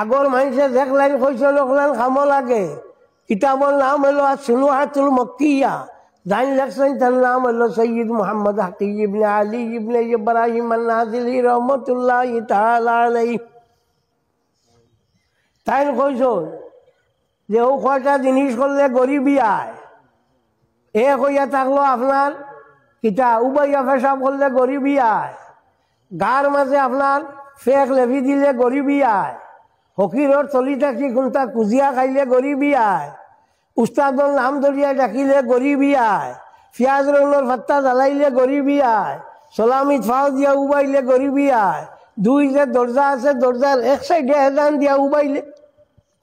আগর মানুষে দেখলেন কইছে লোকলেন খামো লাগে কিতাবর নাম হলো সুনুহাতুল মক্কিয়া জানি লেখছেন তার নাম হলো সৈয়দ মুহাম্মদ হাকি ইবনে আলী ইবনে ইব্রাহিম আন-নাজিলি রহমতুল্লাহ তাআলা আলাইহি। তাই কইছ যে ও কয়টা জিনিস করলে গরিবই আয়। এ কইয়া থাকলো আপনার কিতা উবাইয়া পেশাব করলে গরিবই আয়, গার মাঝে আপনার ফেক লেভি দিলে গরিবই আয়, ফকিরর চলি থাকি কোনটা কুজিয়া খাইলে গরিবই আয়, উস্তাদর নাম ধরিয়া ডাকিলে গরিবই আয়, পিঁয়াজ রঙের ভাত্তা জ্বালাইলে গরিবই আয়, সলামিত ফাও দিয়া উবাইলে গরিবই আয়, দুই যে দরজা আছে দরজার এক সাইডে এজান দিয়া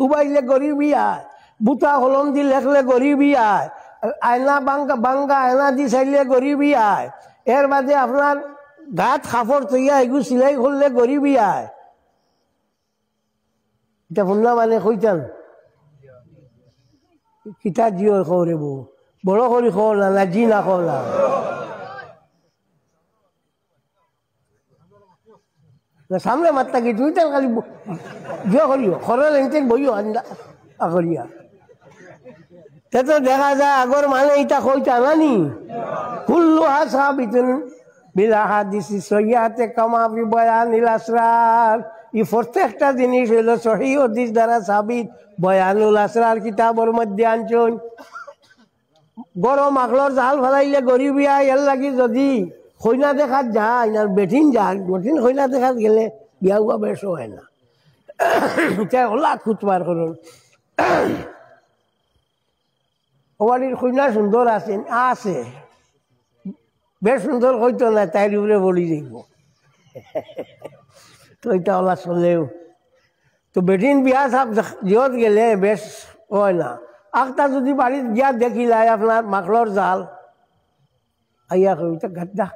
উবাইলে গরিবই আয়, বুতা কলম দি লেখলে গরিবই আয়, আয়না বাঙ্গা আয়না দি চাইলে গরিবই আয়, এর বাদে আপনার গাত কাপড় তৈয়া এগু সিলাই করলে গরিবই আয়। এটা শুনলা মানে কইতাম কিতা জিও খবরে বউ বড় করি খবর না জি না খবর না সামনে মাত্রা কি তুই তার খালি জিও করিও খরের এনতেন বইও আন্দা করিয়া তো দেখা যায় আগর মানে এটা কইতা নানি কুল্লু হাসাবিতুন বিল আহাদিসি সহিহাতে কামা ফি বয়ানিল আসরার। এই প্রত্যেকটা জিনিস হইল সহিহ হাদিস দ্বারা সাবিত। বয়ানুল আসরার কিতাবর মধ্যে আনছন গরম আকলর জাল ফেলাইলে গরিবি আয়। এর লাগি যদি খৈনা দেখাত যায় না বেঠিন যায় বেঠিন খৈনা দেখাত গেলে বিয়া উয়া বেশ হয় না। ওলা খুঁজবার করুন ওয়ারির খৈনা সুন্দর আছেন আছে বেশ সুন্দর হইতো না তাই উপরে বলি যাইব তো এটা ওলা চলেও তো বেটিন বিয়া সাপ জিহত গেলে বেশ হয় না। আখটা যদি বাড়িত গিয়া দেখিলাই আপনার মাখলর জাল আইয়া কইতা গাদ্দা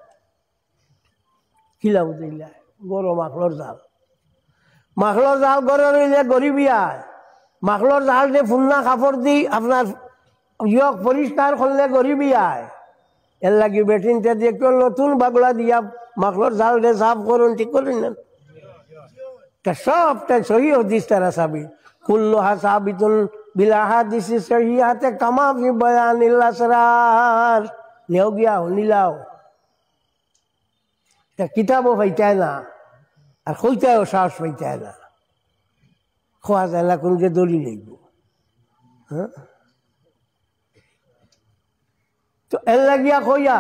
খিলাও দিলা গরম মাখলর জাল গড়ে রইলে গরিবি আয়। মাখলর জাল দিয়ে ফুন্না কাপড় দি আপনার ইয়ক পরিষ্কার করলে গরিবি আয়। এর লাগি বেটিনটা দিয়ে কেউ নতুন বাগলা দিয়া মাখলর জাল দিয়ে সাফ করুন ঠিক করুন না সবটা সহি হাদিস তারা সাবিত। কুল্লুহা সাবিতুন বিল আহাদিসি সহিহাতে কামা ফি বয়ানিল আসরার। নেও গিয়া নিলাও কিতাবও পাইতায় না আর কইতায়ও সাহস পাইতায় না। খোয়া যায় না কোন যে দলি লাগব। হ্যাঁ তো এর লাগিয়া কইয়া